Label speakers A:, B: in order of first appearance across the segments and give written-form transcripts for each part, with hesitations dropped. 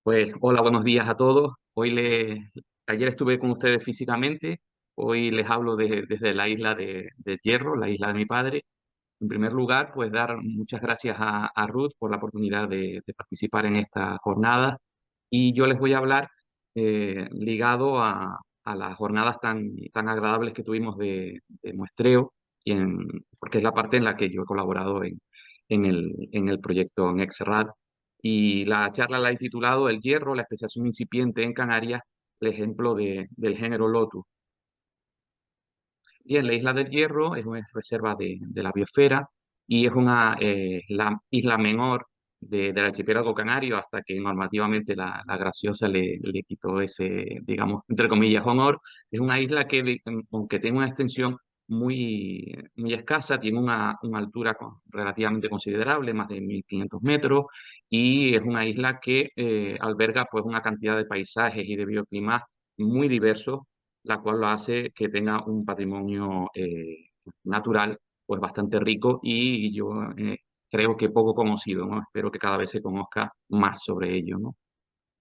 A: Pues hola, buenos días a todos. Ayer estuve con ustedes físicamente, hoy les hablo desde la isla de Hierro, la isla de mi padre. En primer lugar, pues dar muchas gracias a Ruth por la oportunidad de participar en esta jornada. Y yo les voy a hablar ligado a las jornadas tan agradables que tuvimos de muestreo, porque es la parte en la que yo he colaborado en el proyecto NextRad. Y la charla la he titulado El hierro, la especiación incipiente en Canarias, el ejemplo del género Lotus. Bien, la isla del Hierro es una reserva de la biosfera y es la isla menor del archipiélago canario hasta que normativamente la Graciosa le quitó ese, digamos, entre comillas, honor. Es una isla que, aunque tiene una extensión muy escasa, tiene una altura relativamente considerable, más de 1.500 metros, y es una isla que alberga pues, una cantidad de paisajes y de bioclimas muy diversos, la cual lo hace que tenga un patrimonio natural pues bastante rico y yo creo que poco conocido, ¿no? Espero que cada vez se conozca más sobre ello, ¿no?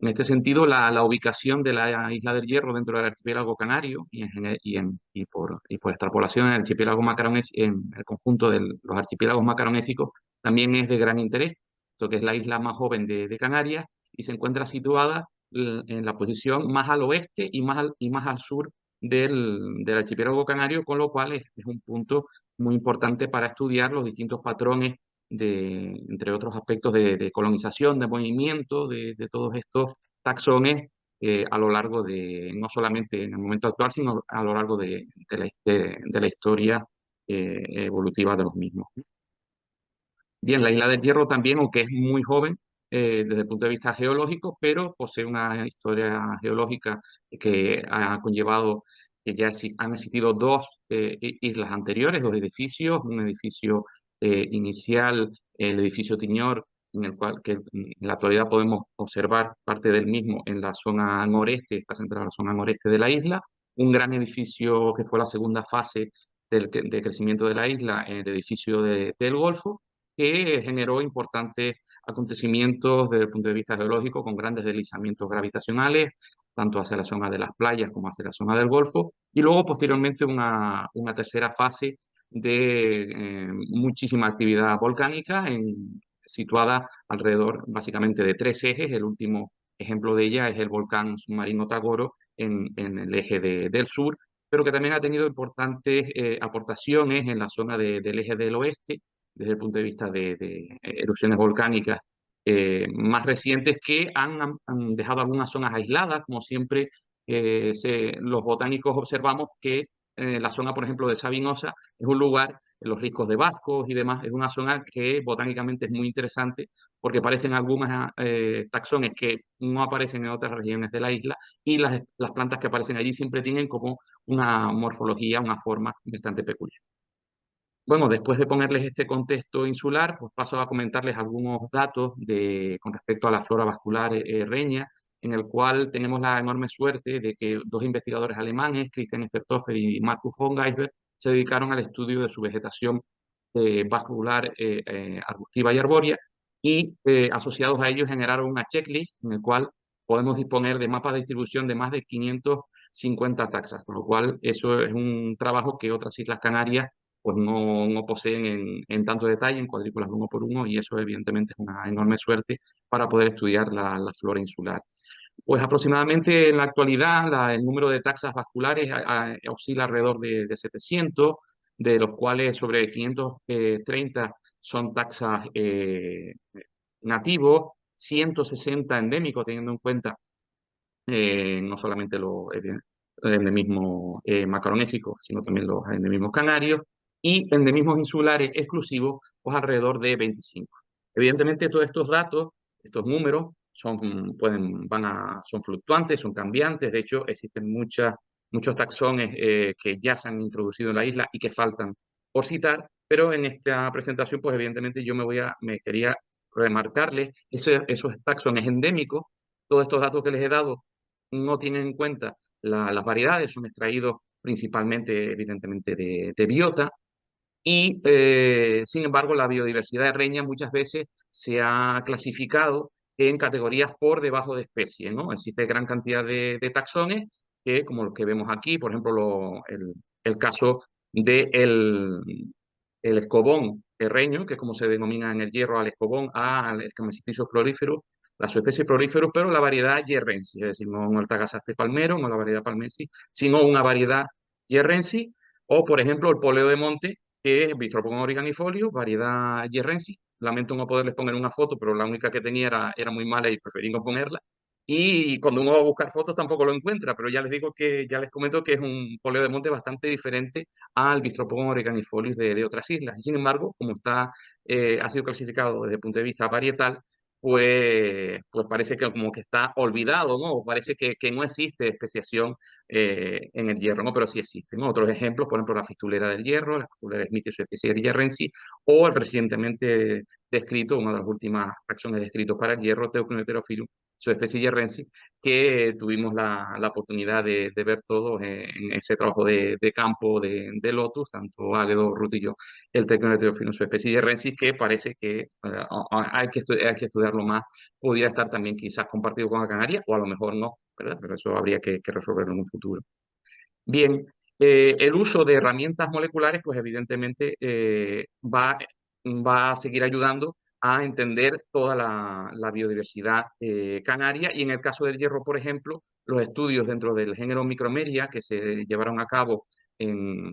A: En este sentido, la ubicación de la isla del Hierro dentro del archipiélago canario y por extrapolación en el archipiélago en el conjunto de los archipiélagos macaronésicos también es de gran interés, esto que es la isla más joven de Canarias y se encuentra situada en la posición más al oeste y más al sur del archipiélago canario, con lo cual es un punto muy importante para estudiar los distintos patrones entre otros aspectos de colonización, de movimiento, de todos estos taxones a lo largo no solamente en el momento actual, sino a lo largo de la historia evolutiva de los mismos. Bien, la isla del Hierro también, aunque es muy joven desde el punto de vista geológico, pero posee una historia geológica que ha conllevado que han existido dos islas anteriores, dos edificios, un edificio inicial, el edificio Tiñor, que en la actualidad podemos observar parte del mismo en la zona noreste, está centrada en la zona noreste de la isla, un gran edificio que fue la segunda fase de crecimiento de la isla, el edificio del Golfo, que generó importantes acontecimientos desde el punto de vista geológico, con grandes deslizamientos gravitacionales, tanto hacia la zona de las playas como hacia la zona del Golfo, y luego posteriormente una tercera fase de muchísima actividad volcánica situada alrededor básicamente de tres ejes. El último ejemplo de ella es el volcán submarino Tagoro en el eje del sur, pero que también ha tenido importantes aportaciones en la zona del eje del oeste, desde el punto de vista de erupciones volcánicas más recientes que han dejado algunas zonas aisladas, como siempre los botánicos observamos que la zona, por ejemplo, de Sabinosa es un lugar, los riscos de Vascos y demás, es una zona que botánicamente es muy interesante porque aparecen algunas taxones que no aparecen en otras regiones de la isla y las plantas que aparecen allí siempre tienen como una morfología, una forma bastante peculiar. Bueno, después de ponerles este contexto insular, pues paso a comentarles algunos datos con respecto a la flora vascular reña, en el cual tenemos la enorme suerte de que dos investigadores alemanes, Christian Esterthofer y Markus von Geisberg, se dedicaron al estudio de su vegetación vascular arbustiva y arbórea, y asociados a ellos generaron una checklist en el cual podemos disponer de mapas de distribución de más de 550 taxas, con lo cual eso es un trabajo que otras islas Canarias pues no poseen en tanto detalle, en cuadrículas de uno por uno, y eso evidentemente es una enorme suerte para poder estudiar la flora insular. Pues aproximadamente en la actualidad el número de taxas vasculares oscila alrededor de 700, de los cuales sobre 530 son taxas nativos, 160 endémicos, teniendo en cuenta no solamente los endemismos macaronésicos, sino también los endemismos canarios, y endemismos insulares exclusivos, pues alrededor de 25. Evidentemente, todos estos datos, estos números, son fluctuantes, son cambiantes. De hecho, existen muchos taxones que ya se han introducido en la isla y que faltan por citar, pero en esta presentación, pues evidentemente me quería remarcarles esos taxones endémicos. Todos estos datos que les he dado no tienen en cuenta las variedades, son extraídos principalmente, evidentemente, de biota, y sin embargo la biodiversidad de reña muchas veces se ha clasificado en categorías por debajo de especie, ¿no? Existe gran cantidad de taxones que, como los que vemos aquí, por ejemplo, el caso del el escobón terreño, que es como se denomina en el hierro al escobón, al Escamecitis prolífero, la subespecie prolífero, pero la variedad yerrensis, es decir, no el Tagasaste palmero, no la variedad palmensis, sino una variedad yerrensis, o por ejemplo el poleo de monte, que es Bistropogon organifolio, variedad yerrensis. Lamento no poderles poner una foto, pero la única que tenía era muy mala y preferí no ponerla. Y cuando uno va a buscar fotos tampoco lo encuentra, pero ya les digo que, ya les comento que es un poleo de monte bastante diferente al Bistropogon oreganifolius de otras islas. Y sin embargo, como está, ha sido clasificado desde el punto de vista varietal, pues parece que como que está olvidado, ¿no? O parece que no existe especiación en el hierro, ¿no? Pero sí existen, ¿no? Otros ejemplos, por ejemplo, la fistulera del hierro, la fistulera Smith y su especie de hierrensis, o el recientemente descrito, una de las últimas acciones descritas para el hierro, Teucroneterophyllum, su especie hierrensis, que tuvimos la oportunidad de ver todos en ese trabajo de campo de Lotus, tanto Águedo, Ruth y yo, el Teucroneterophyllum, su especie hierrensis, que parece que hay que estudiarlo más, pudiera estar también quizás compartido con la canaria, o a lo mejor no, ¿verdad? Pero eso habría que resolverlo en un futuro. Bien, el uso de herramientas moleculares, pues evidentemente va a seguir ayudando a entender toda la biodiversidad canaria y en el caso del hierro, por ejemplo, los estudios dentro del género Micromeria que se llevaron a cabo en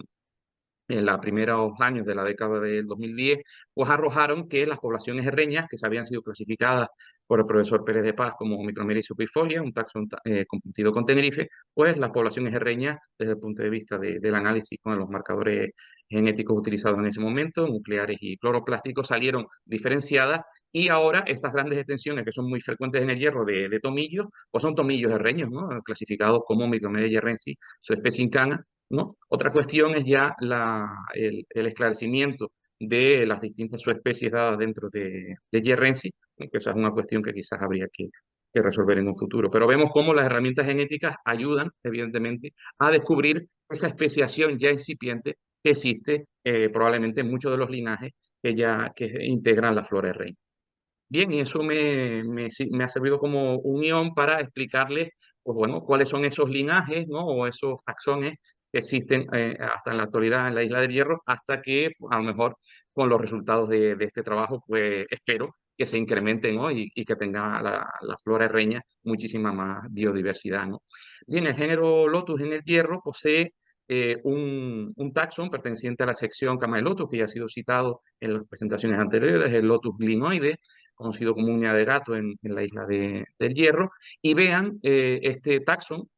A: los primeros años de la década del 2010, pues arrojaron que las poblaciones herreñas, que se habían sido clasificadas por el profesor Pérez de Paz como Micromeria subifolia, un taxón competido con Tenerife, pues las poblaciones herreñas, desde el punto de vista del análisis con los marcadores genéticos utilizados en ese momento, nucleares y cloroplásticos, salieron diferenciadas y ahora estas grandes extensiones que son muy frecuentes en el hierro de tomillos, pues son tomillos herreños, ¿no? Clasificados como Micromeria yerrensis, su especie incana, ¿no? Otra cuestión es ya el esclarecimiento de las distintas subespecies dadas dentro de Yerrensi, ¿no? Que esa es una cuestión que quizás habría que resolver en un futuro. Pero vemos cómo las herramientas genéticas ayudan, evidentemente, a descubrir esa especiación ya incipiente que existe probablemente en muchos de los linajes que integran la flora reina. Bien, y eso me ha servido como unión para explicarles, pues bueno, cuáles son esos linajes, ¿no? O esos taxones que existen hasta en la actualidad en la Isla del Hierro, hasta que pues, a lo mejor con los resultados de este trabajo, pues espero que se incrementen, ¿no? Y que tenga la flora herreña muchísima más biodiversidad, ¿no? Bien, el género Lotus en el hierro posee un taxón perteneciente a la sección Camelotus, que ya ha sido citado en las presentaciones anteriores, el Lotus glinoide, conocido como uña de gato en la isla del Hierro, y vean este taxón,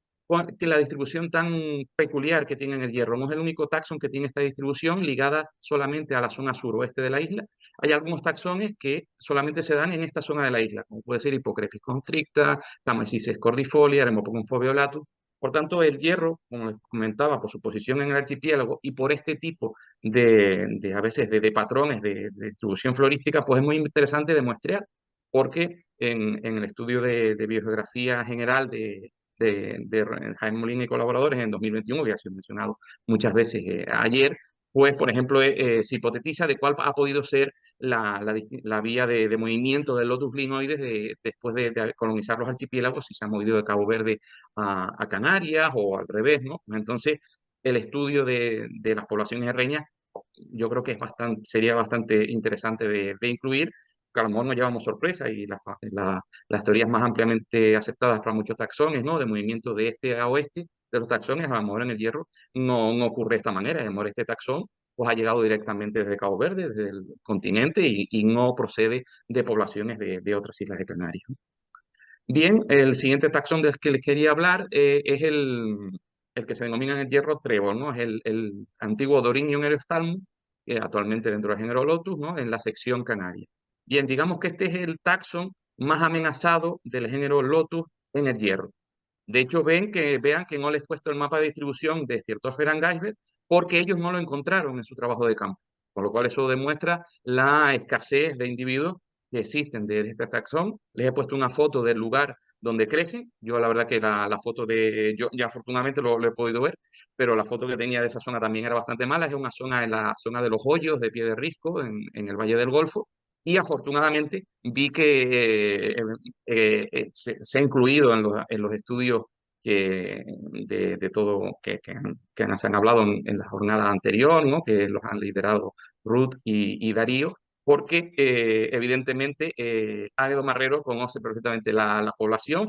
A: que la distribución tan peculiar que tiene en el Hierro. No es el único taxón que tiene esta distribución ligada solamente a la zona suroeste de la isla. Hay algunos taxones que solamente se dan en esta zona de la isla, como puede ser Hippocrepis constricta, Camasisis cordifolia, Remopocum foveolatus. Por tanto, el hierro, como les comentaba, por su posición en el archipiélago y por este tipo a veces de patrones de distribución florística, pues es muy interesante de muestrear, porque en el estudio de biogeografía general de Jaime Molina y colaboradores en 2021, que ha sido mencionado muchas veces ayer, pues, por ejemplo, se hipotetiza de cuál ha podido ser la vía de movimiento del Lotus glinoides después de colonizar los archipiélagos, si se ha movido de Cabo Verde a Canarias o al revés, ¿no? Entonces, el estudio de las poblaciones herreñas yo creo que sería bastante interesante de incluir, que a lo mejor nos llevamos sorpresa y las teorías más ampliamente aceptadas para muchos taxones, ¿no? De movimiento de este a oeste de los taxones, a lo mejor en el hierro no ocurre de esta manera, a lo mejor este taxón pues ha llegado directamente desde Cabo Verde, desde el continente y no procede de poblaciones de otras islas de Canarias. Bien, el siguiente taxón del que les quería hablar es el que se denomina en el hierro trébol, ¿no? Es el antiguo Dorinium eriophthalmum, que actualmente dentro del género Lotus, ¿no? En la sección canaria. Bien, digamos que este es el taxón más amenazado del género Lotus en el hierro. De hecho, vean que no les he puesto el mapa de distribución de Stiertophera Geisberg porque ellos no lo encontraron en su trabajo de campo. Con lo cual eso demuestra la escasez de individuos que existen de este taxón. Les he puesto una foto del lugar donde crecen. Yo la verdad que la foto yo ya afortunadamente lo he podido ver, pero la foto que tenía de esa zona también era bastante mala. Es una zona en la zona de los hoyos de Pie de Risco, en el Valle del Golfo, Y afortunadamente vi que se ha incluido en los estudios de todo que se han hablado en la jornada anterior, ¿no? Que los han liderado Ruth y Darío, porque evidentemente Águedo Marrero conoce perfectamente la población,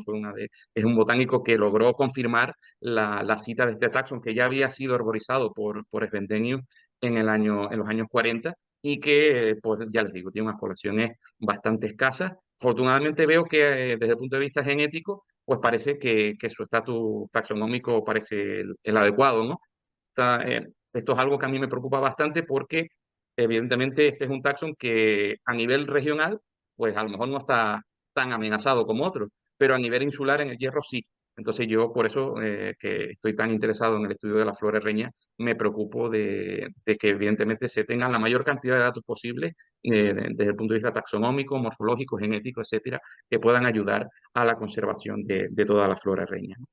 A: es un botánico que logró confirmar la cita de este taxón que ya había sido arborizado por Svendenius en los años 40 y que, pues ya les digo, tiene unas poblaciones bastante escasas. Afortunadamente veo que desde el punto de vista genético, pues parece que su estatus taxonómico parece el adecuado, ¿no? Esto es algo que a mí me preocupa bastante porque evidentemente este es un taxón que a nivel regional, pues a lo mejor no está tan amenazado como otros, pero a nivel insular en el Hierro sí. Entonces yo por eso que estoy tan interesado en el estudio de la flora reña, me preocupo de que evidentemente se tengan la mayor cantidad de datos posibles desde el punto de vista taxonómico, morfológico, genético, etcétera, que puedan ayudar a la conservación de toda la flora reña, ¿no?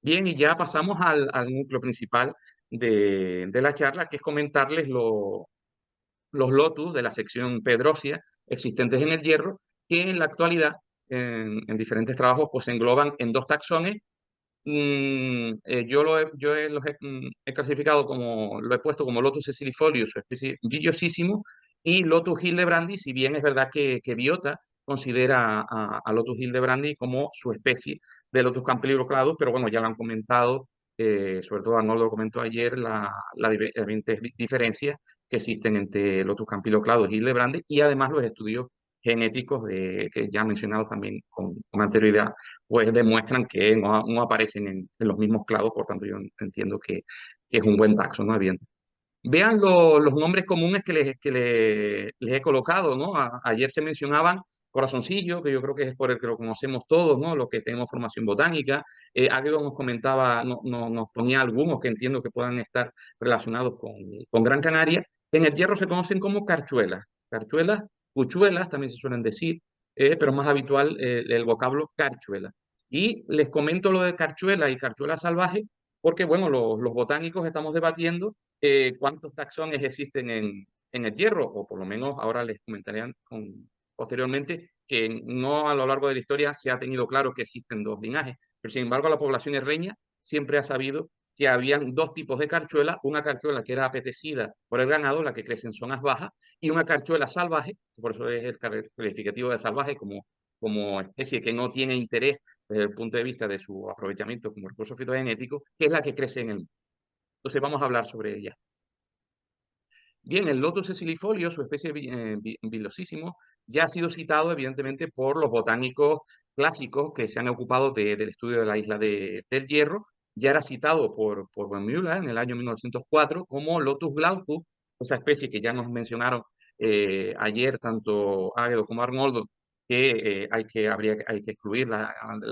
A: Bien, y ya pasamos al núcleo principal de la charla, que es comentarles los lotus de la sección Pedrosia existentes en el Hierro, que en la actualidad, en diferentes trabajos, pues se engloban en dos taxones. He clasificado lo he puesto como Lotus sicilifolius, su especie villosísimo, y Lotus hildebrandi, si bien es verdad que Biota considera a Lotus hildebrandi como su especie de Lotus campylocladus, pero bueno, ya lo han comentado, sobre todo Arnoldo lo comentó ayer, las evidentes diferencias que existen entre Lotus campylocladus y hildebrandi, y además los estudios genéticos que ya mencionados también con anterioridad pues demuestran que no aparecen en los mismos clavos, por tanto yo entiendo que es un buen taxon, ¿no? Evidente. Vean los nombres comunes les he colocado, ¿no? Ayer se mencionaban corazoncillo, que yo creo que es por el que lo conocemos todos, ¿no? Los que tenemos formación botánica. Águedo nos comentaba, nos ponía algunos que entiendo que puedan estar relacionados con Gran Canaria. En el Hierro se conocen como carchuelas, cuchuelas también se suelen decir, pero más habitual el vocablo carchuela. Y les comento lo de carchuela y carchuela salvaje, porque, bueno, los botánicos estamos debatiendo cuántos taxones existen en el Hierro, o por lo menos ahora les comentarían posteriormente que no a lo largo de la historia se ha tenido claro que existen dos linajes, pero sin embargo la población herreña siempre ha sabido que habían dos tipos de carchuela, una carchuela que era apetecida por el ganado, la que crece en zonas bajas, y una carchuela salvaje, por eso es el calificativo de salvaje como especie que no tiene interés desde el punto de vista de su aprovechamiento como recurso fitogenético, que es la que crece en el. Entonces vamos a hablar sobre ella. Bien, el Lotus sicilifolio, su especie vilosísimo, ya ha sido citado evidentemente por los botánicos clásicos que se han ocupado del estudio de la isla del Hierro. Ya era citado por von Müller en el año 1904 como Lotus glaucus, esa especie que ya nos mencionaron ayer tanto Águedo como Arnoldo, que hay que excluir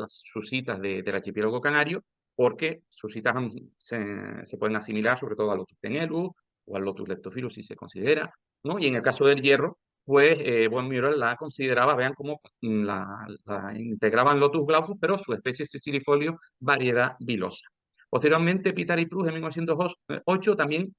A: sus citas del archipiélago canario, porque sus citas se pueden asimilar sobre todo a Lotus tenellus o al Lotus leptophilus si se considera, ¿no? Y en el caso del Hierro, pues von Müller la consideraba, vean cómo la integraban Lotus glaucus, pero su especie sicilifolio, variedad vilosa. Posteriormente, Peter y Proust en 1908 también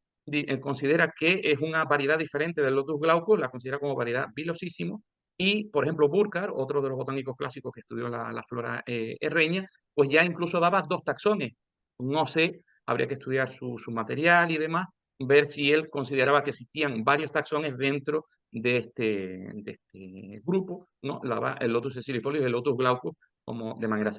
A: considera que es una variedad diferente del Lotus glaucus, la considera como variedad vilosísimo, y, por ejemplo, Burckhardt, otro de los botánicos clásicos que estudió la flora herreña, pues ya incluso daba dos taxones. No sé, habría que estudiar su material y demás, ver si él consideraba que existían varios taxones dentro de este grupo, ¿no? El Lotus sicilifolio y el Lotus glaucus como de manera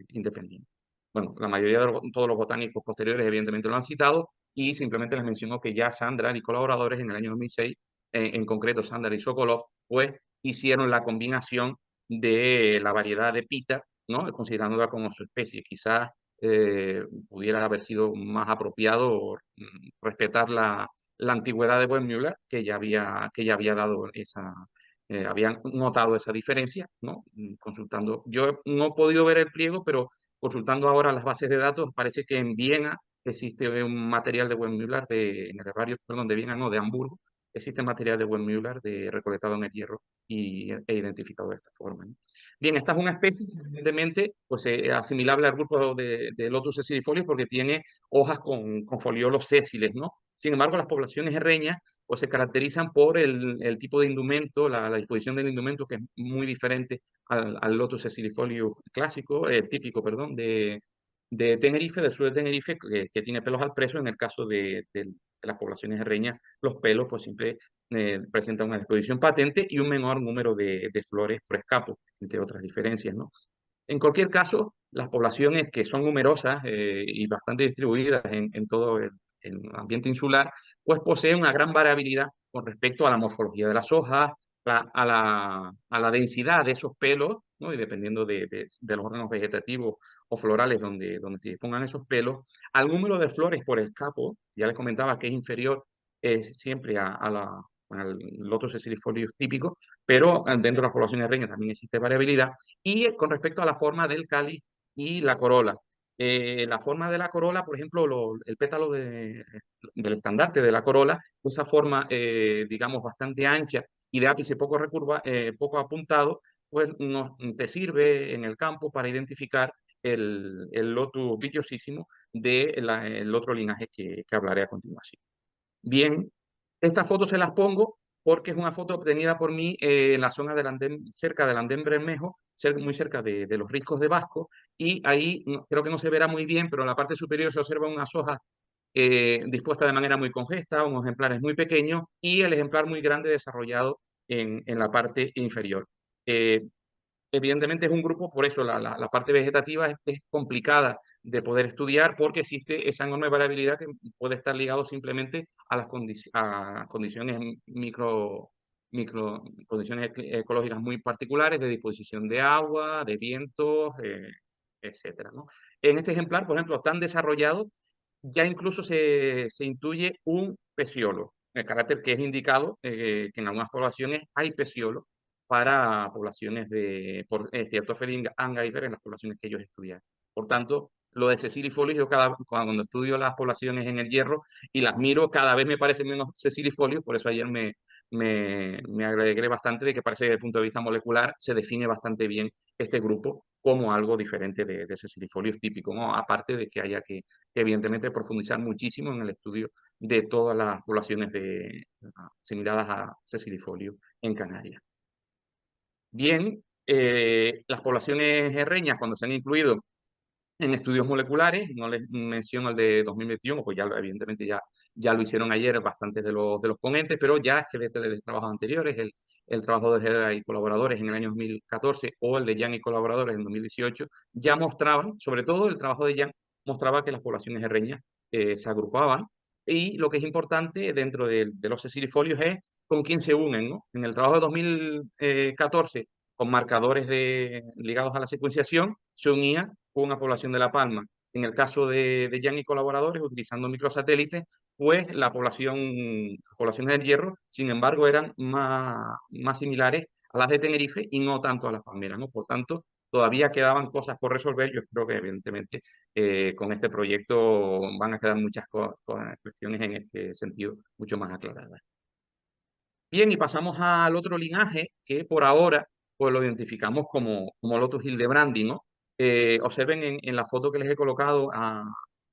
A: independiente. Bueno, la mayoría de todos los botánicos posteriores evidentemente lo han citado y simplemente les menciono que ya Sandra y colaboradores en el año 2006, en concreto Sandra y Sokolov, pues hicieron la combinación de la variedad de Pita, ¿no? Considerándola como su especie. Quizás pudiera haber sido más apropiado respetar la antigüedad de Müller, que ya había dado habían notado esa diferencia, ¿no? Consultando, yo no he podido ver el pliego, pero consultando ahora las bases de datos, parece que en Viena existe un material de Müller en el herbario, perdón, de Viena, no, de Hamburgo, existe material de Wendmüller recolectado en el hierro e identificado de esta forma, ¿no? Bien, esta es una especie, evidentemente, pues, asimilable al grupo de Lotus sessilifolius porque tiene hojas con foliolos sésiles, ¿no? Sin embargo, las poblaciones herreñas pues, se caracterizan por el tipo de indumento, la disposición del indumento, que es muy diferente al Lotus sessilifolius clásico, típico, perdón, de Tenerife, del sur de Tenerife, que tiene pelos al preso. En el caso de las poblaciones herreñas, los pelos pues siempre presentan una disposición patente y un menor número de flores por escapo, entre otras diferencias, ¿no? En cualquier caso, las poblaciones que son numerosas y bastante distribuidas en todo el ambiente insular, pues poseen una gran variabilidad con respecto a la morfología de las hojas, a la densidad de esos pelos, ¿no? Y dependiendo de los órganos vegetativos o florales donde se dispongan esos pelos, al número de flores por escapo, ya les comentaba que es inferior siempre al Lotus sessilifolius típico, pero dentro de las poblaciones reñas también existe variabilidad, y con respecto a la forma del cáliz y la corola. La forma de la corola, por ejemplo, el pétalo del estandarte de la corola, esa forma, digamos, bastante ancha y de ápice poco apuntado, pues te sirve en el campo para identificar el Lotus villosísimo del otro linaje que hablaré a continuación. Bien, estas fotos se las pongo porque es una foto obtenida por mí en la zona del andén, cerca del andén Bermejo, muy cerca de los riscos de Vasco, y ahí creo que no se verá muy bien, pero en la parte superior se observan unas hojas dispuestas de manera muy congesta, unos ejemplares muy pequeños y el ejemplar muy grande desarrollado en la parte inferior. Eh, Evidentemente es un grupo, por eso la parte vegetativa es complicada de poder estudiar porque existe esa enorme variabilidad que puede estar ligado simplemente a las a condiciones condiciones ecológicas muy particulares de disposición de agua, de vientos, etcétera, ¿no? En este ejemplar, por ejemplo, tan desarrollado, ya incluso se intuye un peciolo, el carácter que es indicado que en algunas poblaciones hay peciolo para poblaciones por Steatophyllum angaifer en las poblaciones que ellos estudian. Por tanto, lo de Cecilifolius, cuando estudio las poblaciones en el hierro y las miro, cada vez me parecen menos Cecilifolius, por eso ayer me alegré bastante de que parece que desde el punto de vista molecular se define bastante bien este grupo como algo diferente de Cecilifolius típico, ¿no? Aparte de que haya que evidentemente profundizar muchísimo en el estudio de todas las poblaciones similares a Cecilifolius en Canarias. Bien, las poblaciones herreñas, cuando se han incluido en estudios moleculares, no les menciono el de 2021, pues ya evidentemente ya lo hicieron ayer bastantes de los ponentes, pero ya es que de trabajos anteriores, el trabajo de Herrera y colaboradores en el año 2014 o el de Yang y colaboradores en 2018, ya mostraban, sobre todo el trabajo de Yang, mostraba que las poblaciones herreñas se agrupaban, y lo que es importante dentro de los sessilifolios es con quién se unen, ¿no? En el trabajo de 2014, con marcadores ligados a la secuenciación, se unía con una población de La Palma. En el caso de Yang y colaboradores, utilizando microsatélites, pues las poblaciones del hierro, sin embargo, eran más similares a las de Tenerife y no tanto a las palmeras, ¿no? Por tanto, todavía quedaban cosas por resolver. Yo creo que, evidentemente, con este proyecto van a quedar muchas cuestiones en este sentido mucho más aclaradas. Bien, y pasamos al otro linaje que por ahora pues lo identificamos como Lotus Hildebrandi, ¿no? Observen en la foto que les he colocado,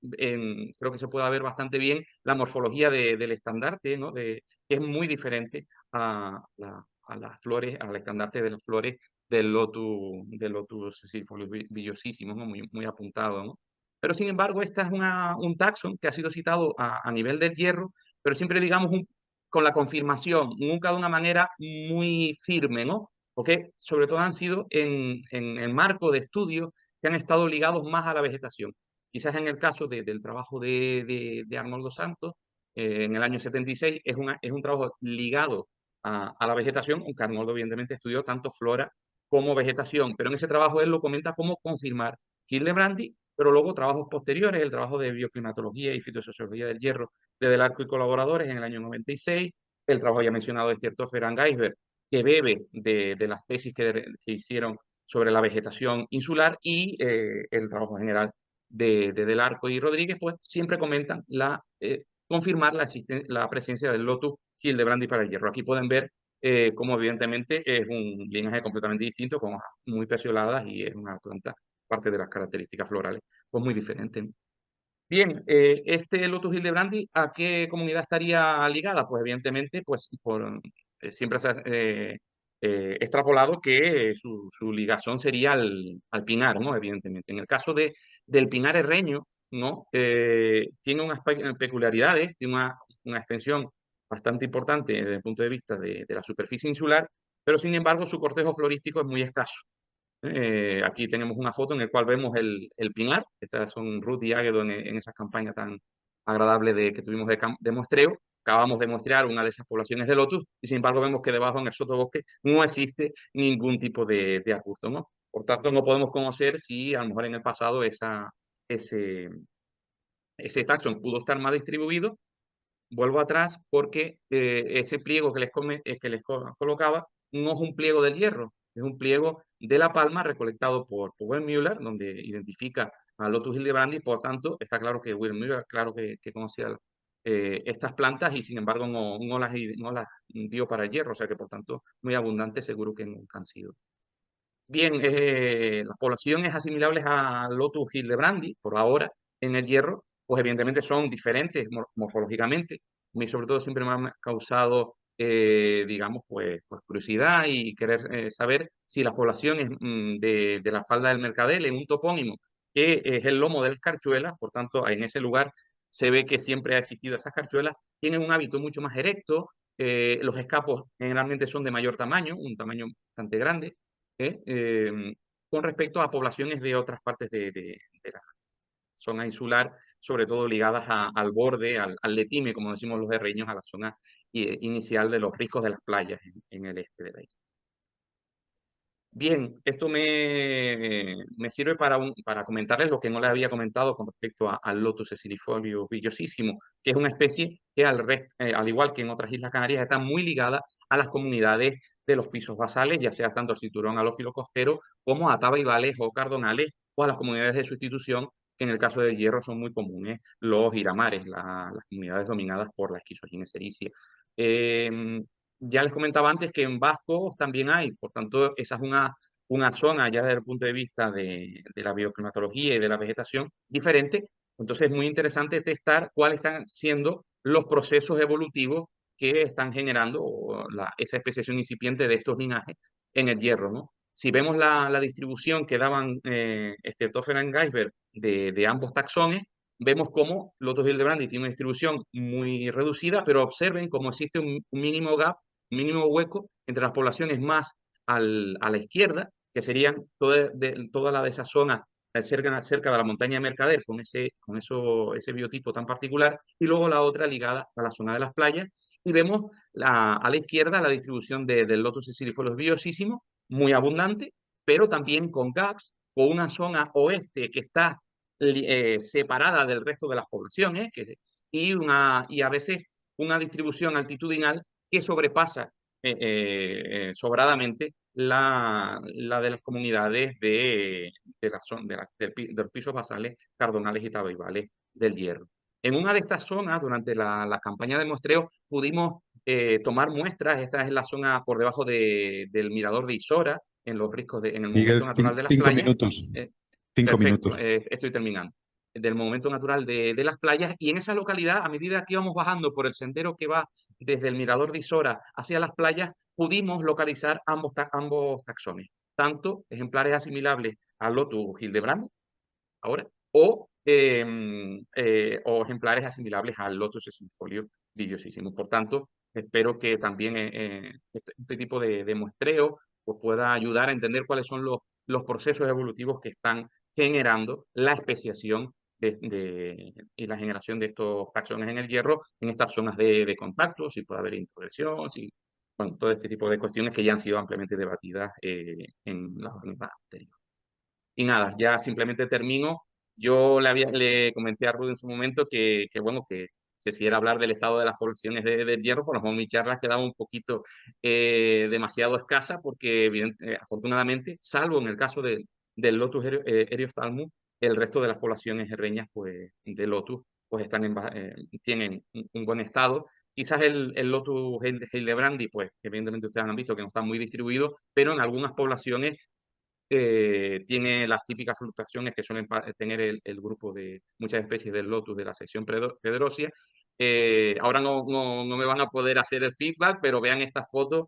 A: creo que se puede ver bastante bien la morfología del estandarte, ¿no? Que es muy diferente a las flores, al estandarte de las flores del Lotus sessilifolius villosísimo, ¿no? Muy apuntado, ¿no? Pero sin embargo, esta es un taxón que ha sido citado a nivel del hierro, pero siempre digamos con la confirmación, nunca de una manera muy firme, ¿no? Porque sobre todo han sido en el marco de estudios que han estado ligados más a la vegetación. Quizás en el caso del trabajo de Arnoldo Santos, en el año 76, es un trabajo ligado a la vegetación, aunque Arnoldo evidentemente estudió tanto flora como vegetación, pero en ese trabajo él lo comenta como confirmar Hildebrandi, pero luego trabajos posteriores, el trabajo de bioclimatología y fitosociología del hierro de Del Arco y colaboradores en el año 96, el trabajo ya mencionado de Stiertofer Geisberg, que bebe de las tesis que hicieron sobre la vegetación insular, y el trabajo general de Del Arco y Rodríguez, pues siempre comentan confirmar la presencia del Lotus Hildebrandi para el hierro. Aquí pueden ver cómo evidentemente es un linaje completamente distinto, con hojas muy pecioladas y es una planta, parte de las características florales, pues muy diferente. Bien, este Lotus Hildebrandi, ¿a qué comunidad estaría ligada? Pues evidentemente, siempre se ha extrapolado que su ligazón sería al pinar, ¿no? Evidentemente. En el caso del pinar herreño, ¿no? Tiene unas peculiaridades, tiene una extensión bastante importante desde el punto de vista de la superficie insular, pero sin embargo su cortejo florístico es muy escaso. Aquí tenemos una foto en la cual vemos el pinar. Estas son Ruth y Águedo en esa campaña tan agradable que tuvimos de muestreo. Acabamos de muestrear una de esas poblaciones de lotus y sin embargo vemos que debajo en el sotobosque no existe ningún tipo de arbusto, ¿no? Por tanto, no podemos conocer si a lo mejor en el pasado ese, ese taxón pudo estar más distribuido. Vuelvo atrás porque ese pliego que les colocaba no es un pliego del hierro, es un pliego de la palma recolectado por Wilhelm Müller, donde identifica a Lotus Hildebrandi. Por tanto, está claro que Wilhelm Müller, claro que conocía estas plantas y sin embargo no las dio para el hierro, o sea que por tanto muy abundante seguro que nunca han sido. Bien, las poblaciones asimilables a Lotus Hildebrandi, por ahora, en el hierro, pues evidentemente son diferentes morfológicamente. A mí sobre todo siempre me ha causado, digamos, pues curiosidad y querer saber si las poblaciones de la falda del Mercadel, en un topónimo que es el lomo de las carchuelas, por tanto, en ese lugar se ve que siempre ha existido esas carchuelas, tienen un hábito mucho más erecto, los escapos generalmente son de mayor tamaño, un tamaño bastante grande, ¿eh? Con respecto a poblaciones de otras partes de la zona insular, sobre todo ligadas al borde, al letime, como decimos los herreños, a la zona inicial de los riscos de las playas en el este de la isla. Bien, esto me sirve para comentarles lo que no les había comentado con respecto al Lotus sesilifolio villosísimo, que es una especie que al igual que en otras islas canarias está muy ligada a las comunidades de los pisos basales, ya sea tanto el cinturón halófilo costero como a tabaibales o cardonales, o a las comunidades de sustitución, que en el caso del hierro son muy comunes, los iramares, las comunidades dominadas por la esquizogines ericia. Ya les comentaba antes que en Vasco también hay, por tanto, esa es una zona ya desde el punto de vista de la bioclimatología y de la vegetación diferente. Entonces es muy interesante testar cuáles están siendo los procesos evolutivos que están generando esa especiación incipiente de estos linajes en el hierro, ¿no? Si vemos la distribución que daban Stoffel y Geisberg de ambos taxones, vemos cómo Lotus Hildebrandi tiene una distribución muy reducida, pero observen cómo existe un mínimo gap, mínimo hueco entre las poblaciones más a la izquierda, que serían toda la de esa zona cerca de la montaña de Mercader, ese biotipo tan particular, y luego la otra ligada a la zona de las playas, y vemos a la izquierda la distribución del Lotus sesilifolis biosísimo, muy abundante, pero también con gaps, o una zona oeste que está separada del resto de las poblaciones, y a veces una distribución altitudinal que sobrepasa sobradamente la de las comunidades de los pisos basales, cardonales y tabaibales del hierro. En una de estas zonas, durante la campaña de muestreo, pudimos tomar muestras. Esta es la zona por debajo del mirador de Isora, en el
B: Miguel,
A: momento natural de las
B: cinco
A: playas.
B: minutos.
A: Eh,
B: 5 minutos.
A: Perfecto, estoy terminando. Del momento natural de las playas, y en esa localidad, a medida que íbamos bajando por el sendero que va desde el mirador de Isora hacia las playas, pudimos localizar ambos taxones, tanto ejemplares asimilables al Lotus Hildebrand, ahora, o ejemplares asimilables al Lotus sesilifolio villosísimo. Por tanto, espero que también este tipo de muestreo pues, pueda ayudar a entender cuáles son los procesos evolutivos que están generando la especiación y la generación de estos taxones en el hierro en estas zonas de contacto, si puede haber introgresión, bueno, todo este tipo de cuestiones que ya han sido ampliamente debatidas en las jornadas anteriores. Y nada, ya simplemente termino. Yo le comenté a Rudy en su momento bueno, que se siguiera hablar del estado de las poblaciones del hierro, por lo menos mi charla quedaba un poquito demasiado escasa porque afortunadamente, salvo en el caso del Lotus Eriosthalmus, el resto de las poblaciones herreñas pues, de Lotus pues están tienen un buen estado. Quizás el Lotus Hildebrandi, pues evidentemente ustedes han visto que no está muy distribuido, pero en algunas poblaciones tiene las típicas fluctuaciones que suelen tener el grupo de muchas especies del Lotus de la sección Pedrosia. Ahora no me van a poder hacer el feedback, pero vean estas fotos,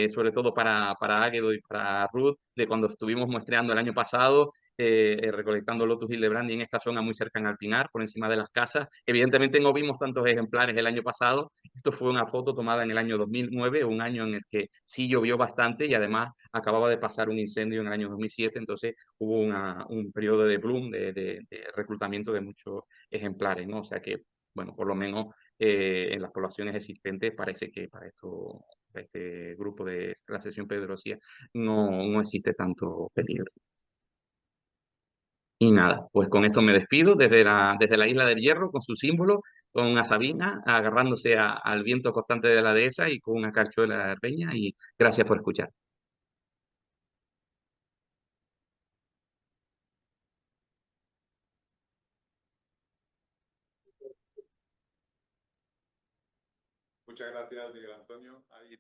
A: sobre todo para Águedo y para Ruth, de cuando estuvimos muestreando el año pasado, recolectando Lotus Hildebrandi en esta zona muy cercana al Pinar, por encima de las casas. Evidentemente no vimos tantos ejemplares el año pasado. Esto fue una foto tomada en el año 2009, un año en el que sí llovió bastante y además acababa de pasar un incendio en el año 2007, entonces hubo un periodo de bloom, de reclutamiento de muchos ejemplares, ¿no? O sea que, bueno, por lo menos en las poblaciones existentes parece que para este grupo de la sección Pedrosia no existe tanto peligro. Y nada, pues con esto me despido desde la isla del Hierro, con su símbolo, con una sabina, agarrándose al viento constante de la dehesa y con una carchuela de peña, y gracias por escuchar.
B: Muchas gracias, Miguel Antonio. Ahí